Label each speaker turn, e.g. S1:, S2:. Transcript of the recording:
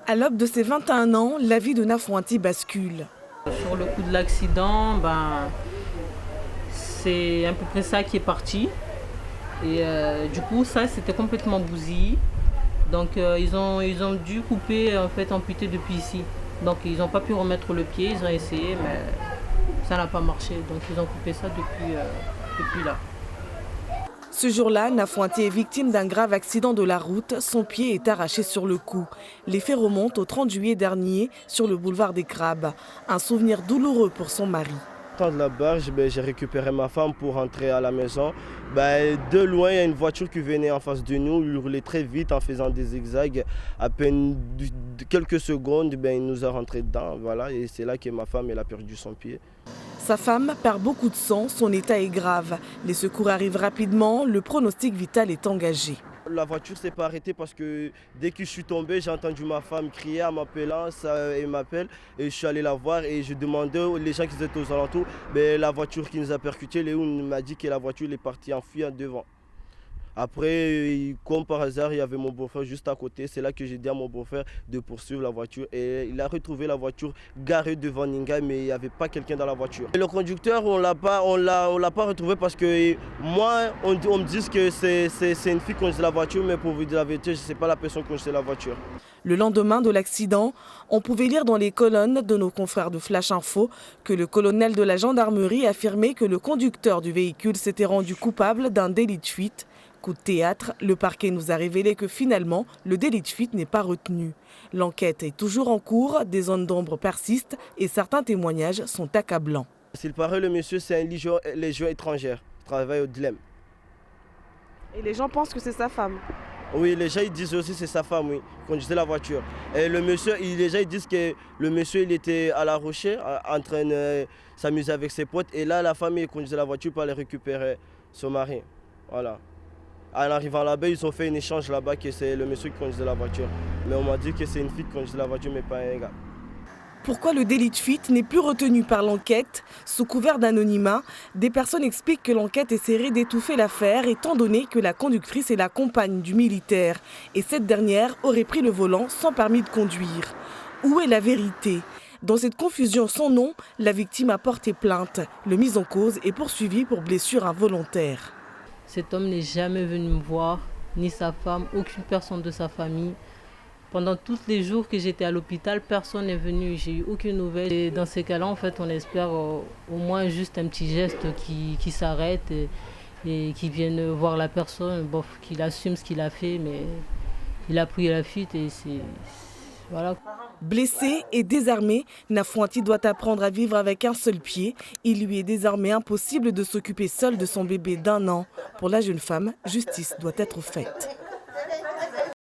S1: À l'aube de ses 21 ans, la vie de Nafuanti bascule.
S2: Sur le coup de l'accident, c'est à peu près ça qui est parti. Et du coup, ça, c'était complètement bousillé. Donc, ils ont dû couper, en fait, amputer depuis ici. Donc, ils n'ont pas pu remettre le pied, ils ont essayé, mais ça n'a pas marché. Donc, ils ont coupé ça depuis là.
S1: Ce jour-là, Nafuanti est victime d'un grave accident de la route. Son pied est arraché sur le cou. Les faits remontent au 30 juillet dernier sur le boulevard des Crabes. Un souvenir douloureux pour son mari.
S3: De la barge, j'ai récupéré ma femme pour rentrer à la maison. De loin, il y a une voiture qui venait en face de nous, il roulait très vite en faisant des zigzags. À peine quelques secondes, il nous a rentré dedans. Voilà, et c'est là que ma femme elle a perdu son pied.
S1: Sa femme perd beaucoup de sang, son état est grave. Les secours arrivent rapidement, le pronostic vital est engagé.
S3: La voiture ne s'est pas arrêtée parce que dès que je suis tombé, j'ai entendu ma femme crier en m'appelant, elle m'appelle et je suis allé la voir et je demandais aux gens qui étaient aux alentours, la voiture qui nous a percuté, Léon m'a dit que la voiture est partie en fuyant devant. Après, comme par hasard, il y avait mon beau-frère juste à côté. C'est là que j'ai dit à mon beau-frère de poursuivre la voiture. Et il a retrouvé la voiture garée devant Ninga, mais il n'y avait pas quelqu'un dans la voiture. Et le conducteur, on l'a pas retrouvé parce que moi, on me dit que c'est une fille qui conduisait la voiture, mais pour vous dire la vérité, je ne sais pas la personne qui conduisait la voiture.
S1: Le lendemain de l'accident, on pouvait lire dans les colonnes de nos confrères de Flash Info que le colonel de la gendarmerie affirmait que le conducteur du véhicule s'était rendu coupable d'un délit de fuite. Coup de théâtre, le parquet nous a révélé que finalement, le délit de fuite n'est pas retenu. L'enquête est toujours en cours, des zones d'ombre persistent et certains témoignages sont accablants.
S3: S'il paraît, le monsieur, c'est une légion étrangère, il travaille au dilemme.
S1: Et les gens pensent que c'est sa femme?
S3: Oui, les gens ils disent aussi que c'est sa femme, oui, conduisait la voiture. Et le monsieur, les gens ils disent que le monsieur il était à La Rochelle en train de s'amuser avec ses potes. Et là, la femme il conduisait la voiture pour aller récupérer son mari. Voilà. En arrivant là-bas, ils ont fait un échange là-bas que c'est le monsieur qui conduisait la voiture. Mais on m'a dit que c'est une fille qui conduisait la voiture, mais pas un gars.
S1: Pourquoi le délit de fuite n'est plus retenu par l'enquête? Sous couvert d'anonymat, des personnes expliquent que l'enquête essaierait d'étouffer l'affaire étant donné que la conductrice est la compagne du militaire et cette dernière aurait pris le volant sans permis de conduire. Où est la vérité? Dans cette confusion sans nom, la victime a porté plainte. Le mis en cause est poursuivi pour blessure involontaire.
S2: Cet homme n'est jamais venu me voir, ni sa femme, aucune personne de sa famille. Pendant tous les jours que j'étais à l'hôpital, personne n'est venu, j'ai eu aucune nouvelle. Et dans ces cas-là, en fait, on espère au moins juste un petit geste qui s'arrête et qui vienne voir la personne, qu'il assume ce qu'il a fait, mais il a pris la fuite et c'est... Voilà.
S1: Blessé et désarmé, Nafuanti doit apprendre à vivre avec un seul pied. Il lui est désormais impossible de s'occuper seul de son bébé d'1 an. Pour la jeune femme, justice doit être faite.